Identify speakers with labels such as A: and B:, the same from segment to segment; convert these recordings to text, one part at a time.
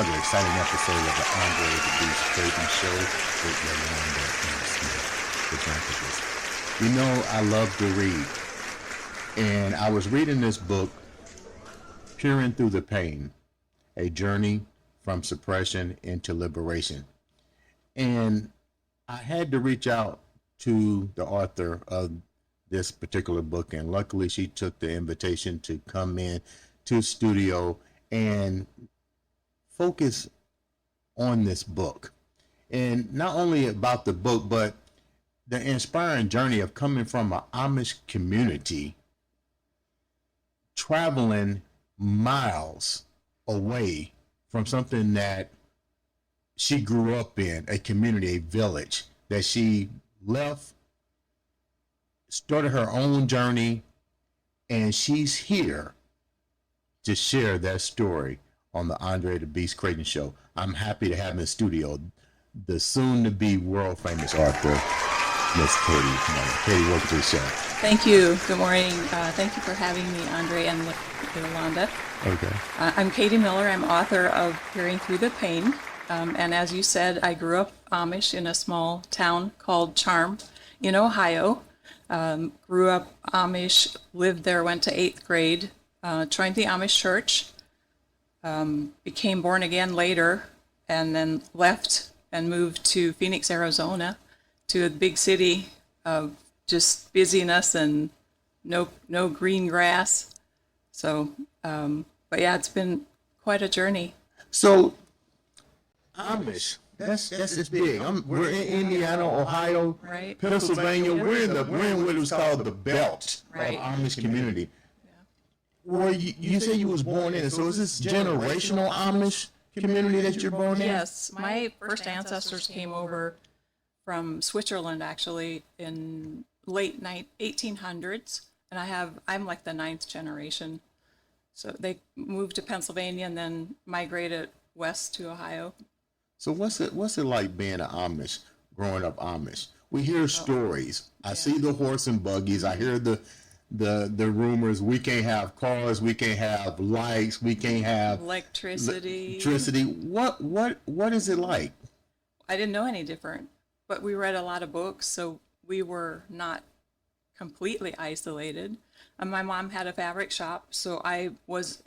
A: another exciting episode of the Andre the Beast Trading Show with Yolanda and Smith, the Dramatist. You know, I love to read, and I was reading this book, Peering Through the Pain, A Journey from Suppression into Liberation. And I had to reach out to the author of this particular book, and luckily she took the invitation to come in to the studio and focus on this book. And not only about the book, but the inspiring journey of coming from an Amish community, traveling miles away from something that she grew up in, a community, a village that she left, started her own journey, and she's here to share that story on the Andre the Beast Creighton Show. I'm happy to have in the studio the soon-to-be world-famous author, Miss Katie. Come on, Katie, welcome to the show.
B: Thank you. Good morning. Thank you for having me, Andre and Yolanda.
A: Okay.
B: I'm Katie Miller. I'm author of Peering Through the Pain. And as you said, I grew up Amish in a small town called Charm in Ohio. Grew up Amish, lived there, went to 8th grade, joined the Amish church, became born again later, and then left and moved to Phoenix, Arizona, to a big city of just busyness and no green grass. So, but yeah, it's been quite a journey.
A: So, Amish, that's big. We're in Indiana, Ohio,
B: Right.
A: Pennsylvania. We're in what was called the belt
B: Right.
A: of Amish community. Well, you say you was born in it, so is this generational Amish community that you're born in?
B: Yes, my first ancestors came over from Switzerland actually in late 1800s, and I'm like the 9th generation. So they moved to Pennsylvania and then migrated west to Ohio.
A: So what's it like being an Amish, growing up Amish? We hear stories. I see the horse and buggies. I hear the rumors. We can't have cars. We can't have lights. We can't have
B: Electricity.
A: What is it like?
B: I didn't know any different, but we read a lot of books, so we were not completely isolated. And my mom had a fabric shop, so I was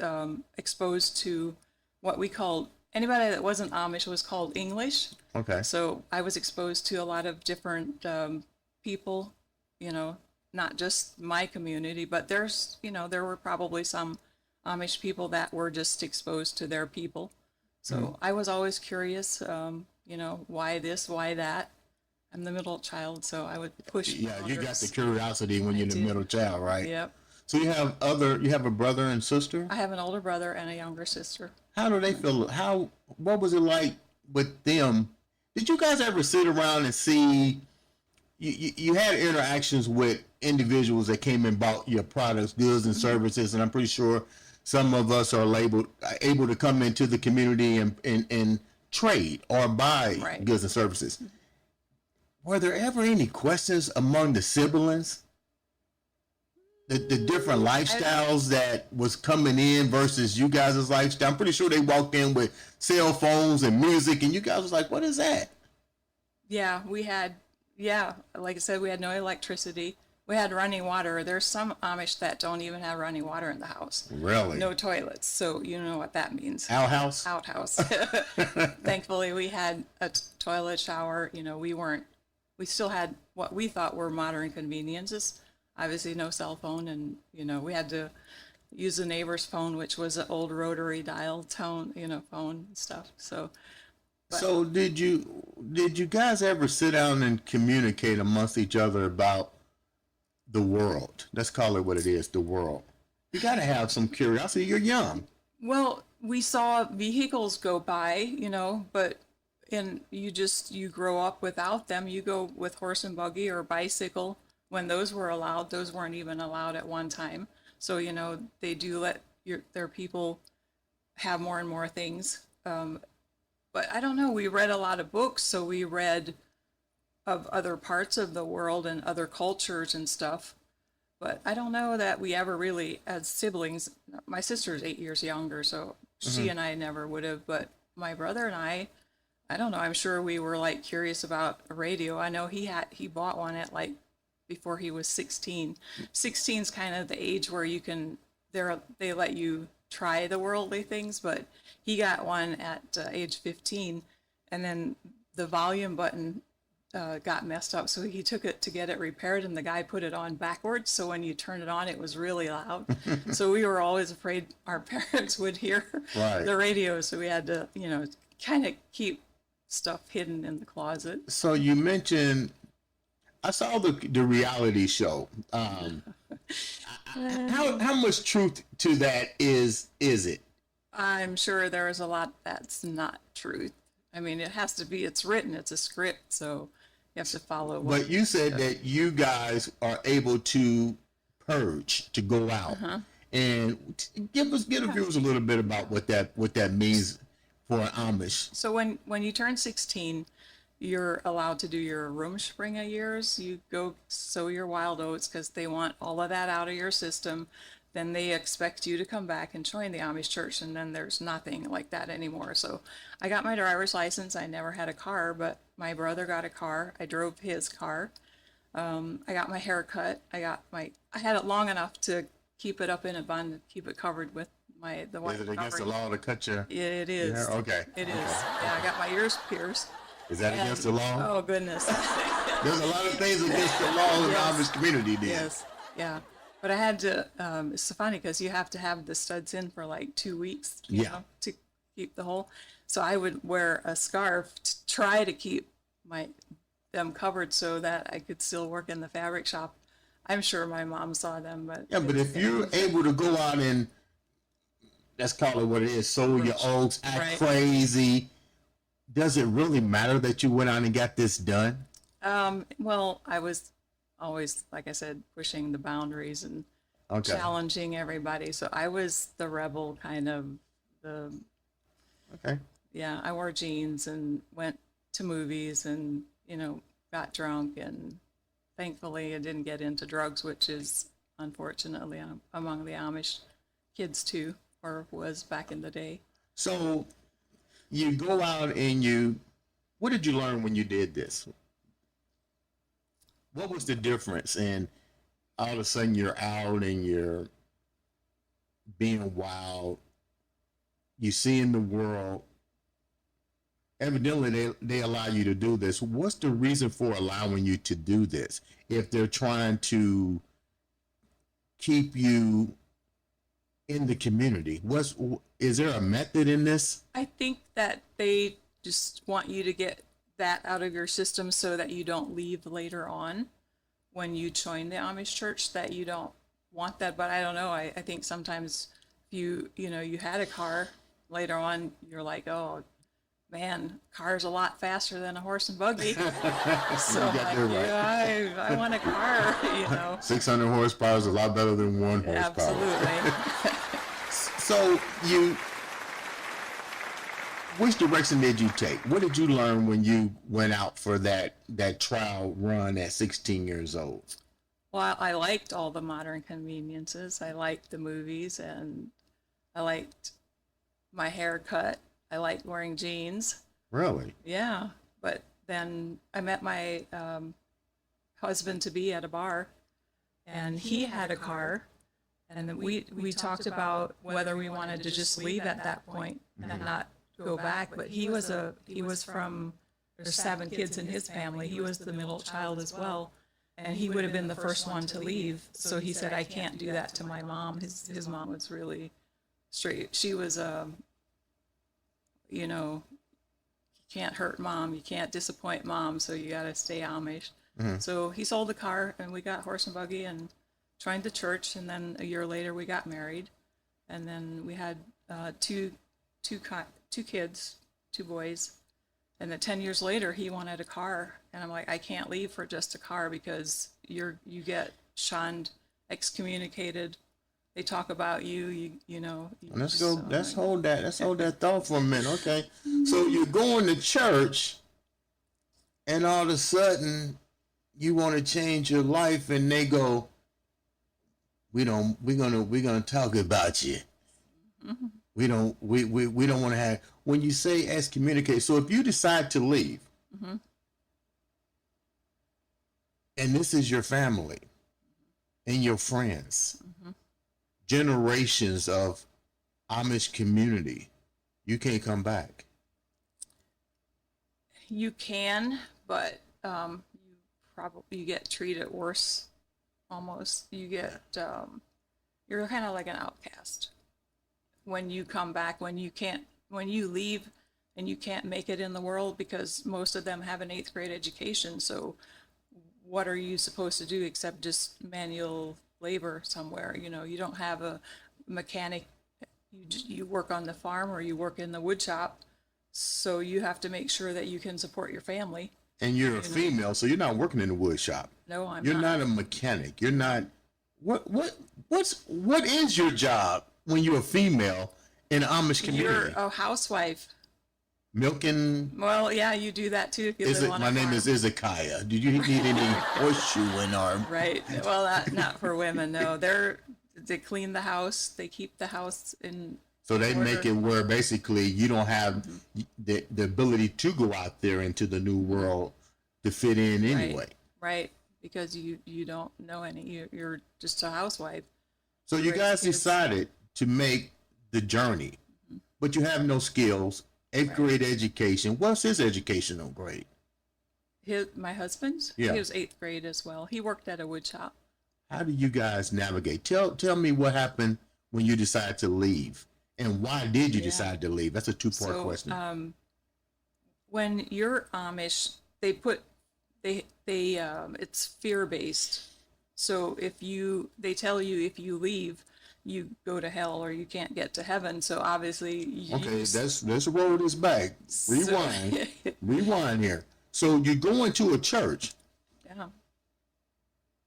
B: exposed to what we called, anybody that wasn't Amish was called English.
A: Okay.
B: So I was exposed to a lot of different people, not just my community, but there were probably some Amish people that were just exposed to their people. So I was always curious, why this, why that. I'm the middle child, so I would push.
A: Yeah, you got the curiosity when you're the middle child, right?
B: Yep.
A: So you have a brother and sister?
B: I have an older brother and a younger sister.
A: How do they feel? What was it like with them? Did you guys ever sit around and see, you had interactions with individuals that came and bought your products, goods and services, and I'm pretty sure some of us are able to come into the community and trade or buy goods and services. Were there ever any questions among the siblings? The different lifestyles that was coming in versus you guys' lifestyle? I'm pretty sure they walked in with cell phones and music, and you guys was like, what is that?
B: Yeah, like I said, we had no electricity. We had running water. There's some Amish that don't even have running water in the house.
A: Really?
B: No toilets, so you know what that means.
A: Outhouse?
B: Outhouse. Thankfully, we had a toilet, shower. We still had what we thought were modern conveniences. Obviously no cell phone, and we had to use the neighbor's phone, which was an old rotary dial phone and stuff. So
A: did you guys ever sit down and communicate amongst each other about the world? Let's call it what it is, the world. You got to have some curiosity. You're young.
B: Well, we saw vehicles go by, but you grow up without them. You go with horse and buggy or bicycle. When those were allowed, those weren't even allowed at one time. So, they do let their people have more and more things. But I don't know, we read a lot of books, so we read of other parts of the world and other cultures and stuff. But I don't know that we ever really, as siblings, my sister's 8 years younger, so she and I never would have, but my brother and I don't know, I'm sure we were like curious about a radio. I know he bought one at like before he was 16. 16 is kind of the age where you can, they let you try the worldly things, but he got one at age 15, and then the volume button got messed up, so he took it to get it repaired, and the guy put it on backwards, so when you turn it on, it was really loud. So we were always afraid our parents would hear
A: Right.
B: the radio, so we had to, kind of keep stuff hidden in the closet.
A: So you mentioned, I saw the reality show. How much truth to that is it?
B: I'm sure there is a lot that's not truth. I mean, it has to be, it's written, it's a script, so you have to follow what.
A: But you said that you guys are able to purge, to go out, and give the viewers a little bit about what that means for an Amish.
B: So when you turn 16, you're allowed to do your Rumspringa years. You go sow your wild oats because they want all of that out of your system. Then they expect you to come back and join the Amish church, and then there's nothing like that anymore. So I got my driver's license. I never had a car, but my brother got a car. I drove his car. I got my hair cut. I had it long enough to keep it up in a bun, keep it covered with the white
A: Is it against the
B: covering.
A: law to cut your?
B: It is.
A: Yeah, okay.
B: It is. Yeah, I got my ears pierced.
A: Is that against the law?
B: Oh, goodness.
A: There's a lot of things against the law in the
B: Yes.
A: Amish community. Then.
B: Yes. Yeah. But I had to, it's so funny because you have to have the studs in for like 2 weeks, to keep the hole. So I would wear a scarf to try to keep them covered so that I could still work in the fabric shop. I'm sure my mom saw them, but.
A: Yeah, but if you're able to go out and, let's call it what it is, sow your oats, act
B: Right.
A: crazy, does it really matter that you went out and got this done?
B: Well, I was always, like I said, pushing the boundaries and
A: Okay.
B: challenging everybody. So I was the rebel kind of
A: Okay.
B: yeah, I wore jeans and went to movies and, got drunk, and thankfully I didn't get into drugs, which is unfortunately among the Amish kids too, or was back in the day.
A: So you go out and what did you learn when you did this? What was the difference? And all of a sudden you're out and you're being wild. You see in the world. Evidently, they allow you to do this. What's the reason for allowing you to do this? If they're trying to keep you in the community, is there a method in this?
B: I think that they just want you to get that out of your system so that you don't leave later on when you join the Amish church, that you don't want that. But I don't know. I think sometimes if you had a car later on, you're like, oh, man, car's a lot faster than a horse and buggy. So
A: You got that right.
B: yeah, I want a car,
A: 600 horsepower is a lot better than 1 horsepower.
B: Absolutely.
A: So which direction did you take? What did you learn when you went out for that trial run at 16 years old?
B: Well, I liked all the modern conveniences. I liked the movies, and I liked my haircut. I liked wearing jeans.
A: Really?
B: Yeah. But then I met my husband-to-be at a bar, and he had a car. And then we talked about whether we wanted to just leave at that point and not go back. But he was from, there's 7 kids in his family. He was the middle child as well. And he would have been the first one to leave. So he said, I can't do that to my mom. His mom was really straight. She was, you can't hurt mom. You can't disappoint mom. So you got to stay Amish. So he sold the car, and we got horse and buggy and joined the church. And then a year later, we got married. And then we had two kids, 2 boys. And then 10 years later, he wanted a car. And I'm like, I can't leave for just a car because you get shunned, excommunicated. They talk about you.
A: Let's go. Let's hold that thought for a minute. Okay. So you're going to church, and all of a sudden, you want to change your life, and they go, we're gonna talk about you. Mm-hmm. We don't want to have. when you say excommunicate, so if you decide to leave,
B: Mm-hmm.
A: and this is your family and your friends,
B: Mm-hmm.
A: generations of Amish community, you can't come back.
B: You can, but you probably you get treated worse. Almost, you get you're kind of like an outcast when you come back. When you leave, and you can't make it in the world because most of them have an eighth grade education. So, what are you supposed to do except just manual labor somewhere? You don't have a mechanic. You work on the farm or you work in the wood shop. So you have to make sure that you can support your family.
A: And you're a female, so you're not working in the wood shop.
B: No, I'm
A: You're
B: not.
A: not a mechanic. You're not. What is your job when you're a female in the Amish
B: You're
A: community?
B: a housewife.
A: Milking.
B: Well, yeah, you do that too if you
A: Is
B: live
A: it?
B: on
A: My
B: a
A: name
B: farm.
A: is Izakiah. Do you need any horseshoeing or?
B: Right. Well, not for women. No, they clean the house. They keep the house in.
A: So they
B: order.
A: make it where basically you don't have the ability to go out there into the new world to fit in anyway.
B: Right. Because you don't know any. You're just a housewife.
A: So you
B: Raise
A: guys
B: kids.
A: decided to make the journey, but you have no skills. Eighth grade education. What's his educational grade?
B: My husband's.
A: Yeah.
B: He was eighth grade as well. He worked at a wood shop.
A: How do you guys navigate? Tell me what happened when you decided to leave, and why did you
B: Yeah.
A: decide to leave? That's a two-part
B: So,
A: question.
B: When you're Amish, it's fear based. So they tell you if you leave, you go to hell or you can't get to heaven. So obviously,
A: Okay, let's roll this back. Rewind, rewind here. So you go into a church,
B: yeah.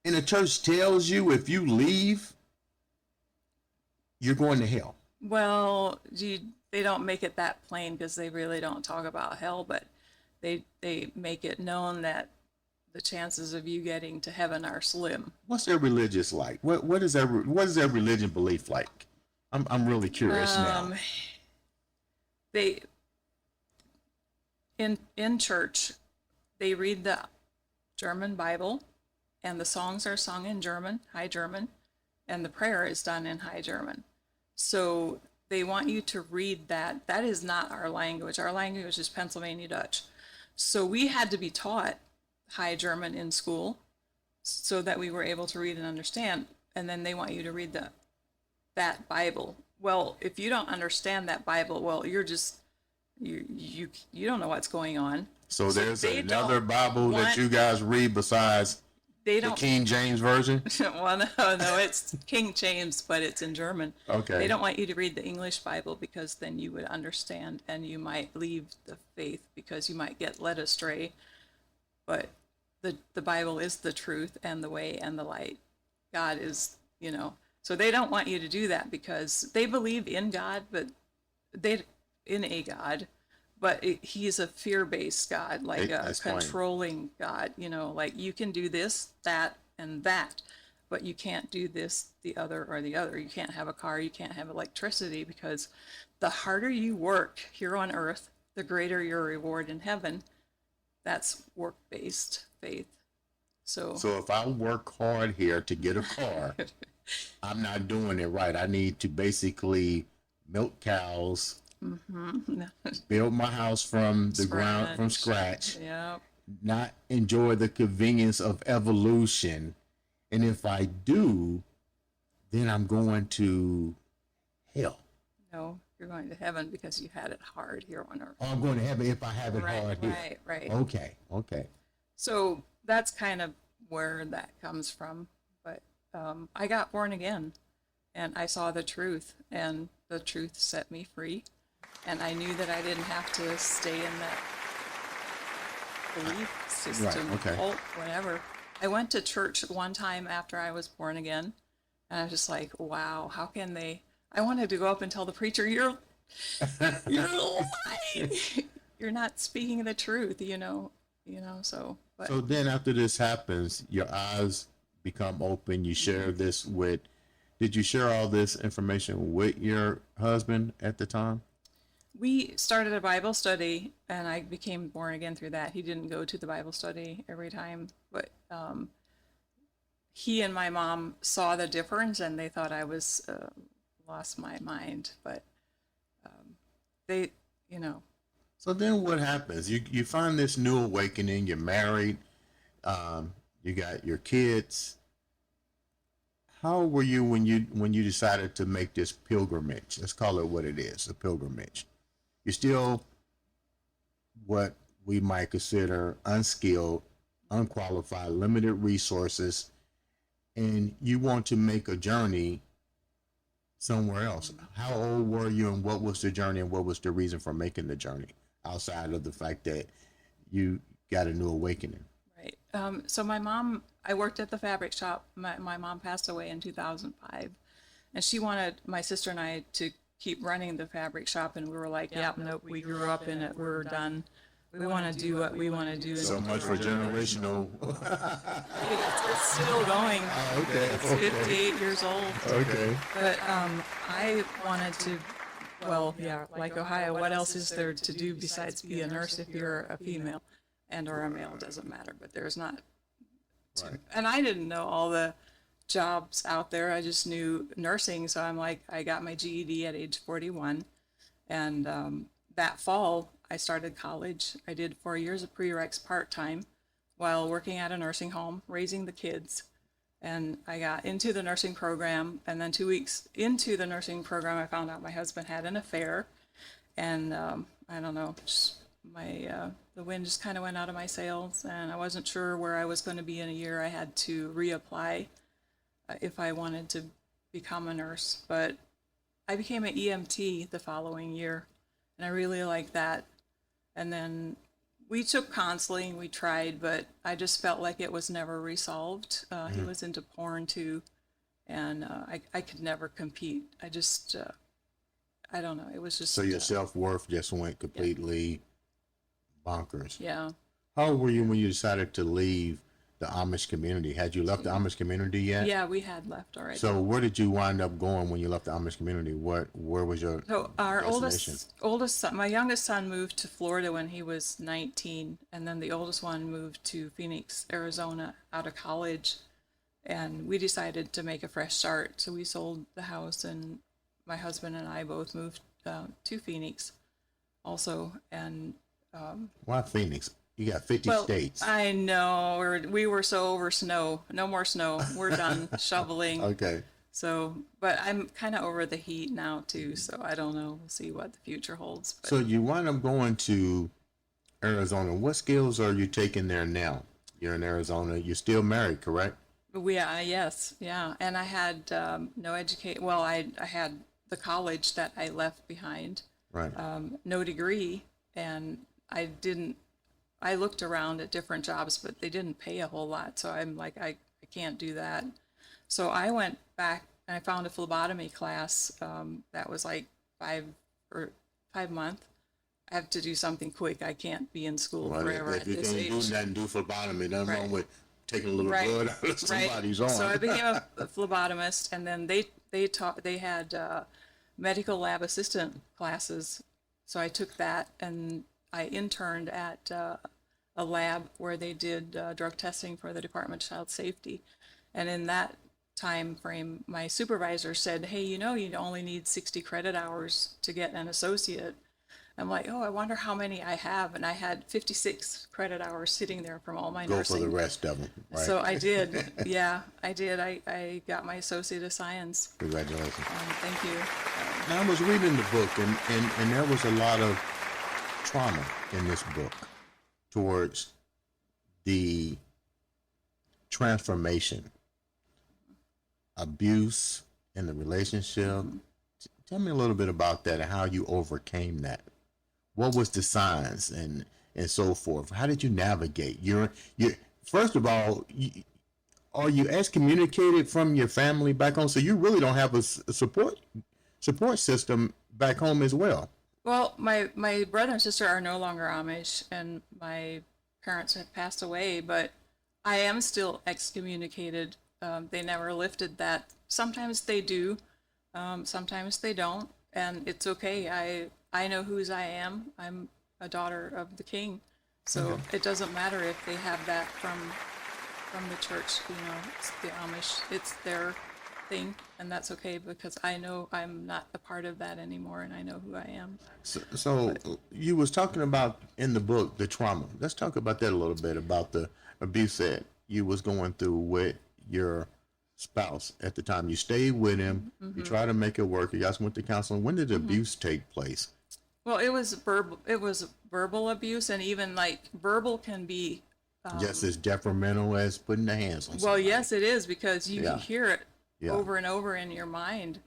A: and the church tells you if you leave, you're going to hell.
B: Well, they don't make it that plain because they really don't talk about hell, but they make it known that the chances of you getting to heaven are slim.
A: What's their religious like? What is their religion belief like? I'm really curious now.
B: They in church, they read the German Bible, and the songs are sung in German, High German, and the prayer is done in High German. So they want you to read that. That is not our language. Our language is Pennsylvania Dutch. So we had to be taught High German in school so that we were able to read and understand. And then they want you to read that Bible. Well, if you don't understand that Bible, well, you're just you don't know what's going on.
A: So there's
B: they
A: another
B: don't
A: Bible that
B: want-
A: you guys read besides
B: They
A: the
B: don't.
A: King James Version?
B: Well, no, it's King James, but it's in German.
A: Okay.
B: They don't want you to read the English Bible because then you would understand and you might leave the faith because you might get led astray. But the Bible is the truth and the way and the light. God is, so they don't want you to do that because they believe in God, but in a God, but he's a fear-based God, like a
A: Explain.
B: controlling God, like you can do this, that, and that, but you can't do this, the other, or the other. You can't have a car, you can't have electricity, because the harder you work here on earth, the greater your reward in heaven. That's work-based faith. So
A: if I work hard here to get a car, I'm not doing it right. I need to basically milk cows, build my house from the ground, from scratch,
B: yeah.
A: not enjoy the convenience of evolution. And if I do, then I'm going to hell.
B: No, you're going to heaven because you had it hard here on earth.
A: Oh, I'm going to heaven if I have it
B: Right,
A: hard here.
B: right.
A: Okay.
B: So that's kind of where that comes from. But I got born again, and I saw the truth, and the truth set me free. And I knew that I didn't have to stay in that belief system,
A: Right, okay.
B: cult, whatever. I went to church one time after I was born again, and I was just like, wow, how can they? I wanted to go up and tell the preacher, you're lying. You're not speaking the truth, so. But
A: So then after this happens, your eyes become open. You share this did you share all this information with your husband at the time?
B: We started a Bible study, and I became born again through that. He didn't go to the Bible study every time, but he and my mom saw the difference, and they thought I was lost my mind. But they, you know,
A: So then what happens? You find this new awakening, you're married, you got your kids. How were you when you decided to make this pilgrimage? Let's call it what it is, a pilgrimage. You're still what we might consider unskilled, unqualified, limited resources, and you want to make a journey somewhere else. How old were you, and what was the journey, and what was the reason for making the journey outside of the fact that you got a new awakening?
B: right. So my mom, I worked at the fabric shop. My mom passed away in 2005, and she wanted my sister and I to keep running the fabric shop, and we were like, "Yep, nope, we grew up in it. We're done. We want to do what we want to do."
A: So much for generational.
B: It's still going.
A: Okay.
B: It's 58 years old.
A: Okay.
B: But I wanted to, well, yeah, like Ohio, what else is there to do besides be a nurse if you're a female and or a male? It doesn't matter, but there's not.
A: Right.
B: And I didn't know all the jobs out there. I just knew nursing. So I'm like, I got my GED at age 41. And that fall, I started college. I did 4 years of prereqs part-time while working at a nursing home, raising the kids. And I got into the nursing program. And then 2 weeks into the nursing program, I found out my husband had an affair. And I don't know, just the wind just kind of went out of my sails. And I wasn't sure where I was going to be in a year. I had to reapply if I wanted to become a nurse. But I became an EMT the following year, and I really liked that. And then we took counseling, we tried, but I just felt like it was never resolved. He was into porn too, and I could never compete. I just, I don't know, it was just.
A: So your self-worth just went completely bonkers.
B: Yeah.
A: How old were you when you decided to leave the Amish community? Had you left the Amish community yet?
B: Yeah, we had left already.
A: So where did you wind up going when you left the Amish community? Where was your
B: So our
A: destination?
B: oldest son, my youngest son moved to Florida when he was 19, and then the oldest one moved to Phoenix, Arizona, out of college. And we decided to make a fresh start, so we sold the house, and my husband and I both moved to Phoenix, also. And
A: Why Phoenix? You got 50
B: well,
A: states.
B: I know we were so over snow. No more snow. We're done shoveling.
A: Okay.
B: So, but I'm kind of over the heat now too. So I don't know. We'll see what the future holds. But
A: So you wind up going to Arizona. What skills are you taking there now? You're in Arizona. You're still married, correct?
B: yes, yeah. And I had no educate. Well, I had the college that I left behind,
A: Right.
B: no degree, and I looked around at different jobs, but they didn't pay a whole lot. So I'm like, I can't do that. So I went back and I found a phlebotomy class that was like 5 months. I have to do something quick. I can't be in school
A: Well,
B: forever
A: if
B: at
A: you
B: this
A: can't do
B: age.
A: nothing, do phlebotomy. Nothing
B: Right.
A: wrong with taking a little
B: Right.
A: blood out of somebody's arm.
B: So I became a phlebotomist, and then they had medical lab assistant classes. So I took that, and I interned at a lab where they did drug testing for the Department of Child Safety. And in that time frame, my supervisor said, "Hey, you only need 60 credit hours to get an associate." I'm like, "Oh, I wonder how many I have." And I had 56 credit hours sitting there from all my
A: Go
B: nursing.
A: for the rest of them. Right.
B: So I did. Yeah, I did. I got my Associate of Science.
A: Congratulations.
B: Thank you.
A: Now, I was reading the book, and there was a lot of trauma in this book towards the transformation, abuse in the relationship. Tell me a little bit about that and how you overcame that. What was the signs and so forth? How did you navigate? You first of all, are you excommunicated from your family back home? So you really don't have a support system back home as well.
B: Well, my brother and sister are no longer Amish, and my parents have passed away, but I am still excommunicated. They never lifted that. Sometimes they do, sometimes they don't, and it's okay. I know whose I am. I'm a daughter of the King. So it doesn't matter if they have that from the church, it's the Amish, it's their thing, and that's okay because I know I'm not a part of that anymore, and I know who I am.
A: So you was talking about in the book the trauma. Let's talk about that a little bit about the abuse that you was going through with your spouse at the time. You stayed with him. You tried to make it work. You guys went to counseling. When did the abuse take place?
B: Well, it was verbal. It was verbal abuse, and even like verbal can be.
A: Just as detrimental as putting the hands on
B: Well,
A: somebody.
B: yes, it is because you
A: Yeah.
B: hear it
A: Yeah.
B: over and over in your mind,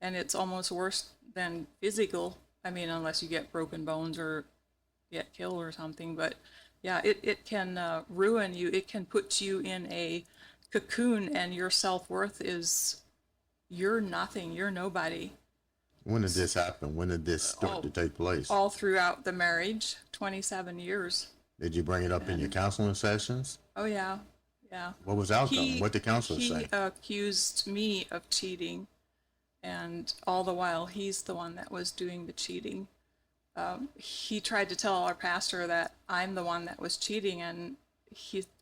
B: and it's almost worse than physical. I mean, unless you get broken bones or get killed or something. But yeah, it can ruin you. It can put you in a cocoon, and your self-worth is you're nothing. You're nobody.
A: When did this happen? When did this start to take place?
B: All throughout the marriage, 27 years.
A: Did you bring it up in your counseling sessions?
B: Oh yeah, yeah.
A: What was the outcome? What did the counselor
B: he
A: say?
B: accused me of cheating, and all the while he's the one that was doing the cheating. He tried to tell our pastor that I'm the one that was cheating, and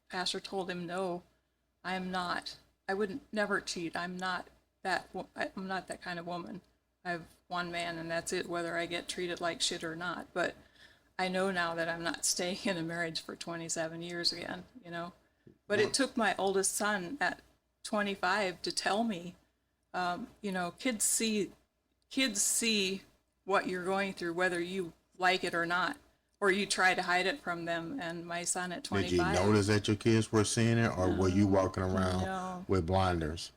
B: pastor told him, no, I'm not. I would never cheat. I'm not that. I'm not that kind of woman. I have one man, and that's it. Whether I get treated like shit or not, but I know now that I'm not staying in a marriage for 27 years again. But it took my oldest son at 25 to tell me. Kids see what you're going through, whether you like it or not, or you try to hide it from them. And my son at 25.
A: Did you notice that your kids were seeing it, or were you walking around
B: No.
A: with blinders?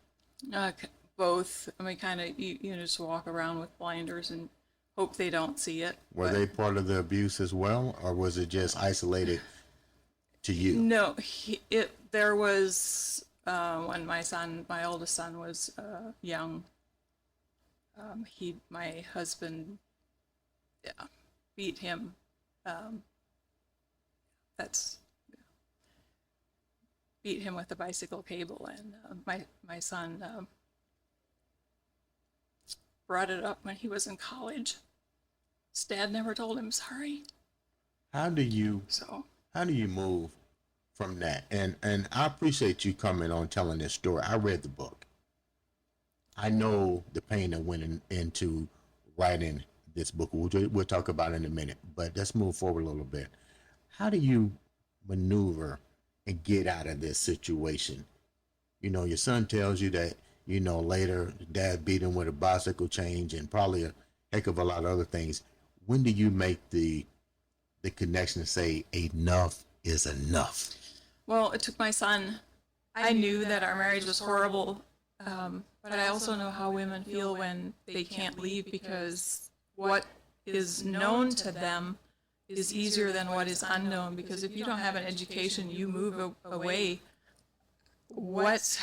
B: Both. I mean, kind of, you just walk around with blinders and hope they don't see it.
A: Were they part of the abuse as well, or was it just isolated to you?
B: No, there was when my oldest son was young. My husband, beat him. That's beat him with a bicycle cable, and my son brought it up when he was in college. His dad never told him sorry.
A: How do you
B: So
A: move from that? And I appreciate you coming on telling this story. I read the book. I know the pain that went into writing this book. We'll talk about it in a minute, but let's move forward a little bit. How do you maneuver and get out of this situation? Your son tells you that, later dad beat him with a bicycle chain and probably a heck of a lot of other things. When do you make the connection to say enough is enough?
B: well, it took my son. I knew that our marriage was horrible, but I also know how women feel when they can't leave because what is known to them is easier than what is unknown. Because if you don't have an education, you move away. What's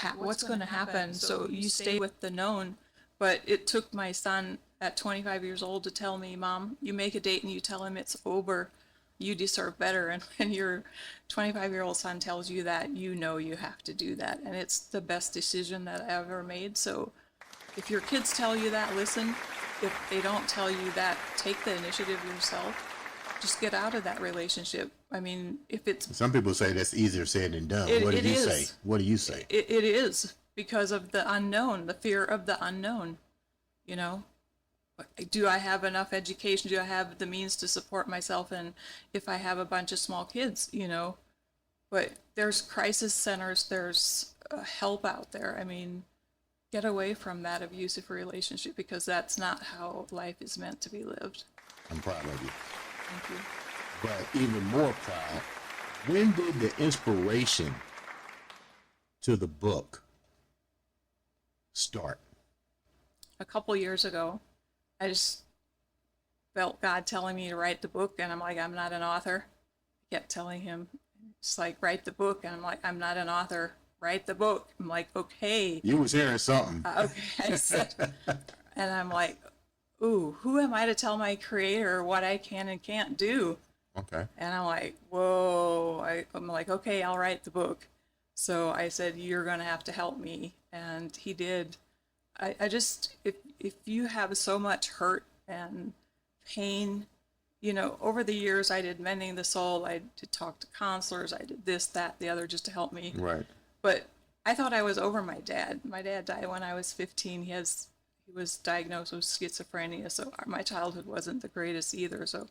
B: going to happen? So you stay with the known. But it took my son at 25 years old to tell me, Mom, you make a date and you tell him it's over. You deserve better. And when your 25-year-old son tells you that, you have to do that. And it's the best decision that I ever made. So if your kids tell you that, listen. If they don't tell you that, take the initiative yourself. Just get out of that relationship. I mean, if it's...
A: Some people say that's easier said than done. What do you say? What do you say?
B: It is, because of the unknown, the fear of the unknown. Do I have enough education? Do I have the means to support myself? And if I have a bunch of small kids, but there's crisis centers, there's help out there. I mean, get away from that abusive relationship because that's not how life is meant to be lived.
A: I'm proud of you.
B: Thank you.
A: But even more proud, when did the inspiration to the book start?
B: A couple years ago, I just felt God telling me to write the book, and I'm like, I'm not an author. I kept telling him, just like, write the book, and I'm like, I'm not an author. Write the book. I'm like, okay.
A: You was hearing something.
B: Okay, I said, and I'm like, ooh, who am I to tell my creator what I can and can't do?
A: Okay.
B: And I'm like, whoa. I'm like, okay, I'll write the book. So I said, you're going to have to help me. And he did. I just, if you have so much hurt and pain. Over the years, I did Mending the Soul. I did talk to counselors. I did this, that, the other just to help me.
A: Right.
B: But I thought I was over my dad. My dad died when I was 15. He was diagnosed with schizophrenia, so my childhood wasn't the greatest either. So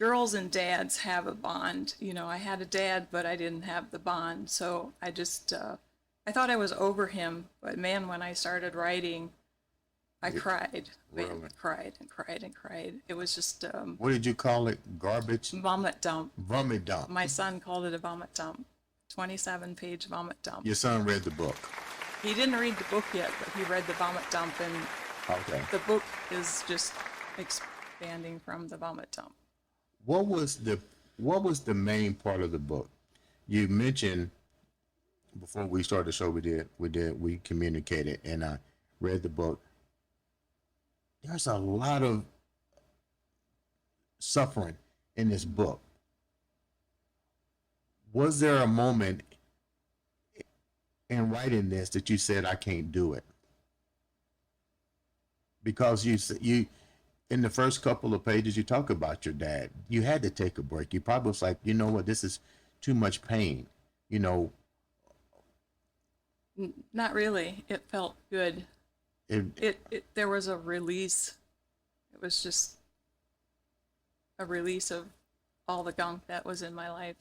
B: girls and dads have a bond. I had a dad, but I didn't have the bond. So I thought I was over him. But man, when I started writing, I cried.
A: Really?
B: Cried and cried and cried. It was just
A: What did you call it? Garbage?
B: vomit dump.
A: Vomit dump.
B: My son called it a vomit dump. 27-page vomit dump.
A: Your son read the book.
B: He didn't read the book yet, but he read the vomit dump, and
A: Okay.
B: the book is just expanding from the vomit dump.
A: What was the main part of the book? You mentioned before we started the show, we communicated, and I read the book. There's a lot of suffering in this book. Was there a moment in writing this that you said, I can't do it? Because you in the first couple of pages, you talk about your dad. You had to take a break. You probably was like, you know what, this is too much pain.
B: Not really. It felt good. There was a release. It was just a release of all the gunk that was in my life.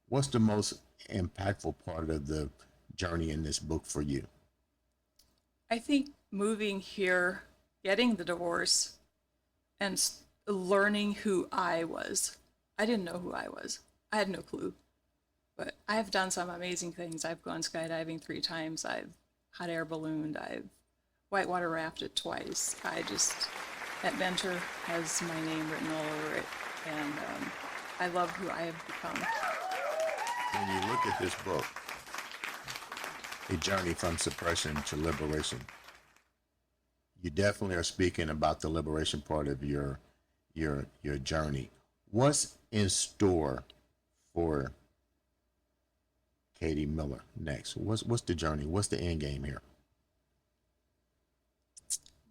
A: What's the most impactful part of the journey in this book for you?
B: I think moving here, getting the divorce, and learning who I was. I didn't know who I was. I had no clue. But I've done some amazing things. I've gone skydiving 3 times. I've hot air ballooned. I've whitewater rafted twice. Adventure has my name written all over it. And I love who I have become.
A: When you look at this book, A Journey from Suppression to Liberation, you definitely are speaking about the liberation part of your journey. What's in store for Katie Miller next? What's the journey? What's the end game here?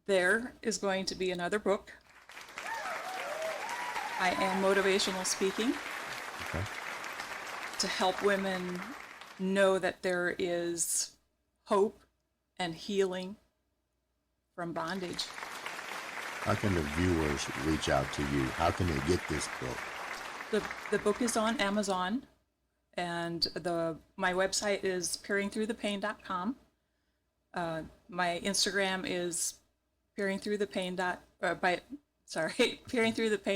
B: There is going to be another book. I am motivational speaking.
A: Okay.
B: To help women know that there is hope and healing from bondage.
A: How can the viewers reach out to you? How can they get this book?
B: The book is on Amazon, and my website is peeringthroughthepain.com. My Instagram is Peering Through the Pain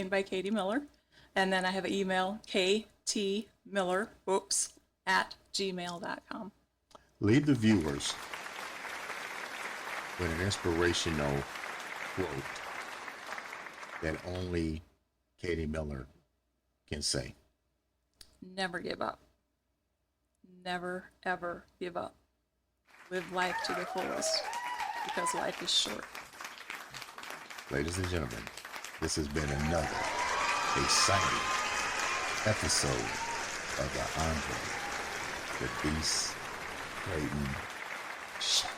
B: by Katie Miller, and then I have an email, ktmillerbooks@gmail.com.
A: Leave the viewers with an inspirational quote that only Katie Miller can say.
B: Never give up. Never, ever give up. Live life to the fullest, because life is short.
A: Ladies and gentlemen, this has been another exciting episode of the Andre the Beast Creighton Show.